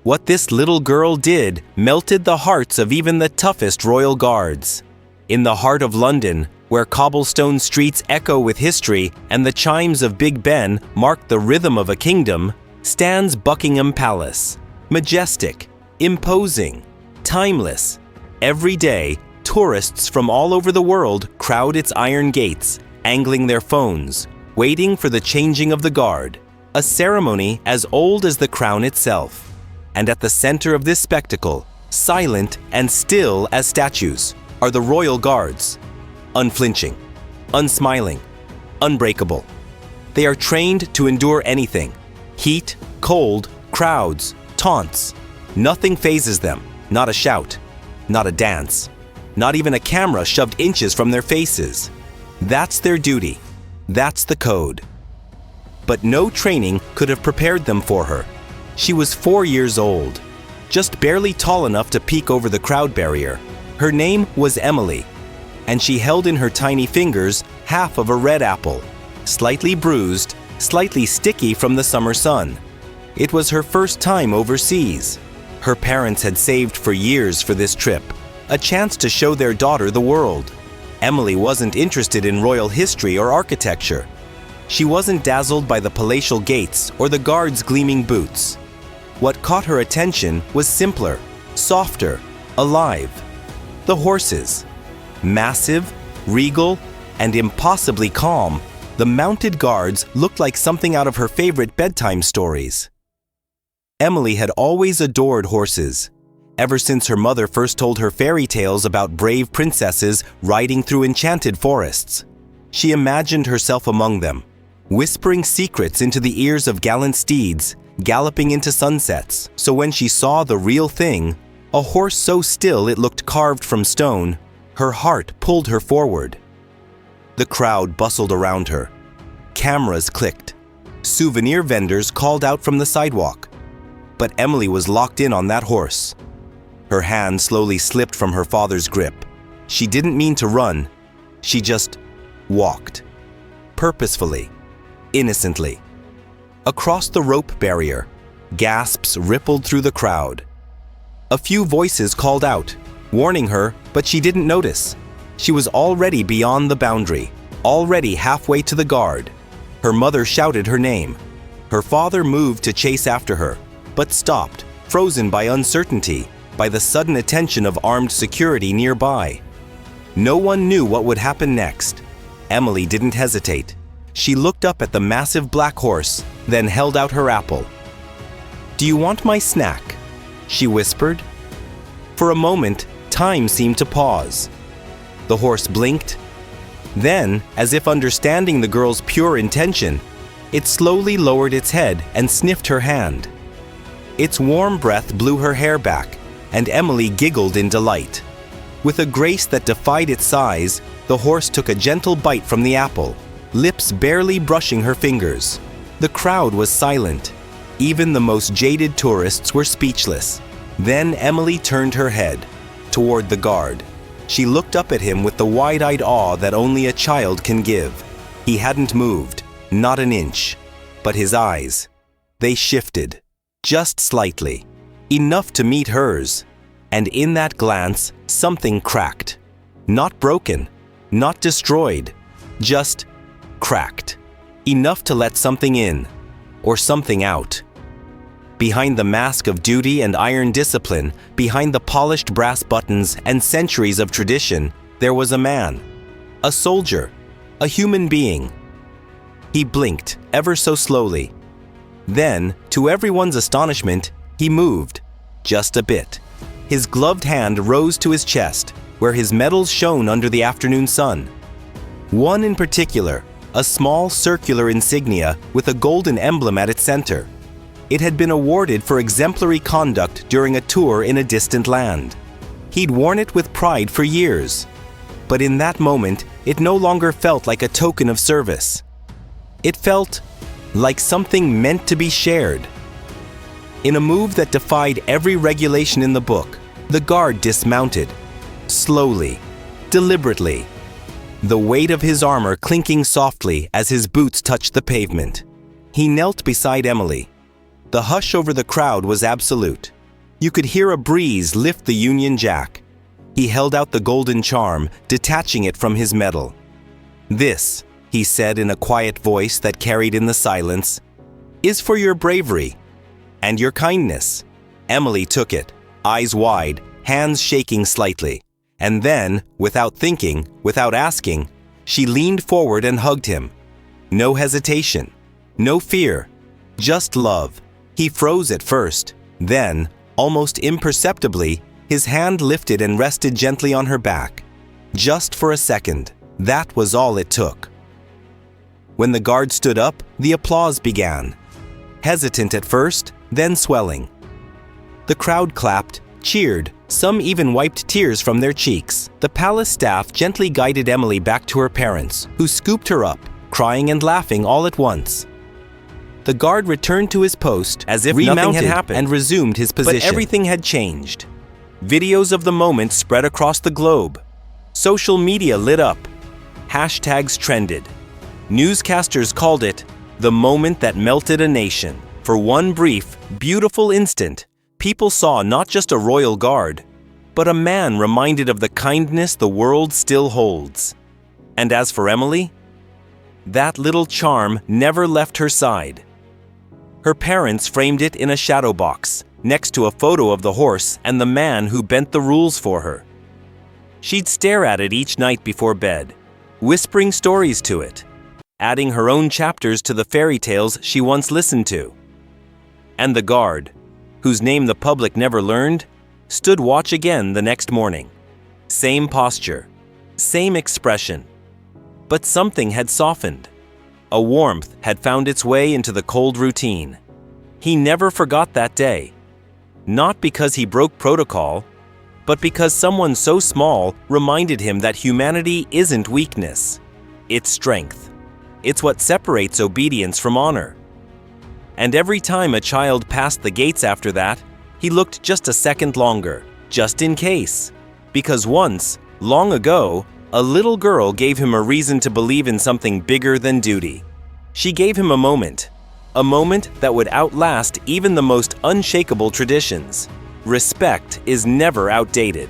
What this little girl did melted the hearts of even the toughest royal guards. In the heart of London, where cobblestone streets echo with history and the chimes of Big Ben mark the rhythm of a kingdom, stands Buckingham Palace. Majestic, imposing, timeless. Every day, tourists from all over the world crowd its iron gates, angling their phones, waiting for the changing of the guard, a ceremony as old as the crown itself. And at the center of this spectacle, silent and still as statues, are the royal guards. Unflinching, unsmiling, unbreakable. They are trained to endure anything. Heat, cold, crowds, taunts. Nothing phases them. Not a shout, not a dance, not even a camera shoved inches from their faces. That's their duty. That's the code. But no training could have prepared them for her. She was 4 years old, just barely tall enough to peek over the crowd barrier. Her name was Emily, and she held in her tiny fingers half of a red apple, slightly bruised, slightly sticky from the summer sun. It was her first time overseas. Her parents had saved for years for this trip, a chance to show their daughter the world. Emily wasn't interested in royal history or architecture. She wasn't dazzled by the palatial gates or the guards' gleaming boots. What caught her attention was simpler, softer, alive. The horses. Massive, regal, and impossibly calm, the mounted guards looked like something out of her favorite bedtime stories. Emily had always adored horses, ever since her mother first told her fairy tales about brave princesses riding through enchanted forests. She imagined herself among them, whispering secrets into the ears of gallant steeds, galloping into sunsets. So when she saw the real thing, a horse so still it looked carved from stone, her heart pulled her forward. The crowd bustled around her. Cameras clicked. Souvenir vendors called out from the sidewalk. But Emily was locked in on that horse. Her hand slowly slipped from her father's grip. She didn't mean to run. She just walked. Purposefully. Innocently. Across the rope barrier, gasps rippled through the crowd. A few voices called out, warning her, but she didn't notice. She was already beyond the boundary, already halfway to the guard. Her mother shouted her name. Her father moved to chase after her, but stopped, frozen by uncertainty, by the sudden attention of armed security nearby. No one knew what would happen next. Emily didn't hesitate. She looked up at the massive black horse, then held out her apple. "Do you want my snack?" she whispered. For a moment, time seemed to pause. The horse blinked. Then, as if understanding the girl's pure intention, it slowly lowered its head and sniffed her hand. Its warm breath blew her hair back, and Emily giggled in delight. With a grace that defied its size, the horse took a gentle bite from the apple, lips barely brushing her fingers. The crowd was silent. Even the most jaded tourists were speechless. Then Emily turned her head toward the guard. She looked up at him with the wide-eyed awe that only a child can give. He hadn't moved, not an inch. But his eyes, they shifted, just slightly, enough to meet hers. And in that glance, something cracked. Not broken, not destroyed, just cracked. Enough to let something in, or something out. Behind the mask of duty and iron discipline, behind the polished brass buttons and centuries of tradition, there was a man. A soldier. A human being. He blinked, ever so slowly. Then, to everyone's astonishment, he moved. Just a bit. His gloved hand rose to his chest, where his medals shone under the afternoon sun. One in particular, a small circular insignia with a golden emblem at its center. It had been awarded for exemplary conduct during a tour in a distant land. He'd worn it with pride for years. But in that moment, it no longer felt like a token of service. It felt like something meant to be shared. In a move that defied every regulation in the book, the guard dismounted. Slowly, deliberately. The weight of his armor clinking softly as his boots touched the pavement. He knelt beside Emily. The hush over the crowd was absolute. You could hear a breeze lift the Union Jack. He held out the golden charm, detaching it from his medal. "This," he said in a quiet voice that carried in the silence, "is for your bravery and your kindness." Emily took it, eyes wide, hands shaking slightly. And then, without thinking, without asking, she leaned forward and hugged him. No hesitation, no fear, just love. He froze at first. Then, almost imperceptibly, his hand lifted and rested gently on her back. Just for a second. That was all it took. When the guard stood up, the applause began. Hesitant at first, then swelling. The crowd clapped, cheered, some even wiped tears from their cheeks. The palace staff gently guided Emily back to her parents, who scooped her up, crying and laughing all at once. The guard returned to his post as if nothing had happened and resumed his position. But everything had changed. Videos of the moment spread across the globe. Social media lit up. Hashtags trended. Newscasters called it the moment that melted a nation. For one brief, beautiful instant, people saw not just a royal guard, but a man reminded of the kindness the world still holds. And as for Emily, that little charm never left her side. Her parents framed it in a shadow box, next to a photo of the horse and the man who bent the rules for her. She'd stare at it each night before bed, whispering stories to it, adding her own chapters to the fairy tales she once listened to. And the guard, whose name the public never learned, stood watch again the next morning. Same posture, same expression. But something had softened. A warmth had found its way into the cold routine. He never forgot that day. Not because he broke protocol, but because someone so small reminded him that humanity isn't weakness. It's strength. It's what separates obedience from honor. And every time a child passed the gates after that, he looked just a second longer, just in case. Because once, long ago, a little girl gave him a reason to believe in something bigger than duty. She gave him a moment that would outlast even the most unshakable traditions. Respect is never outdated.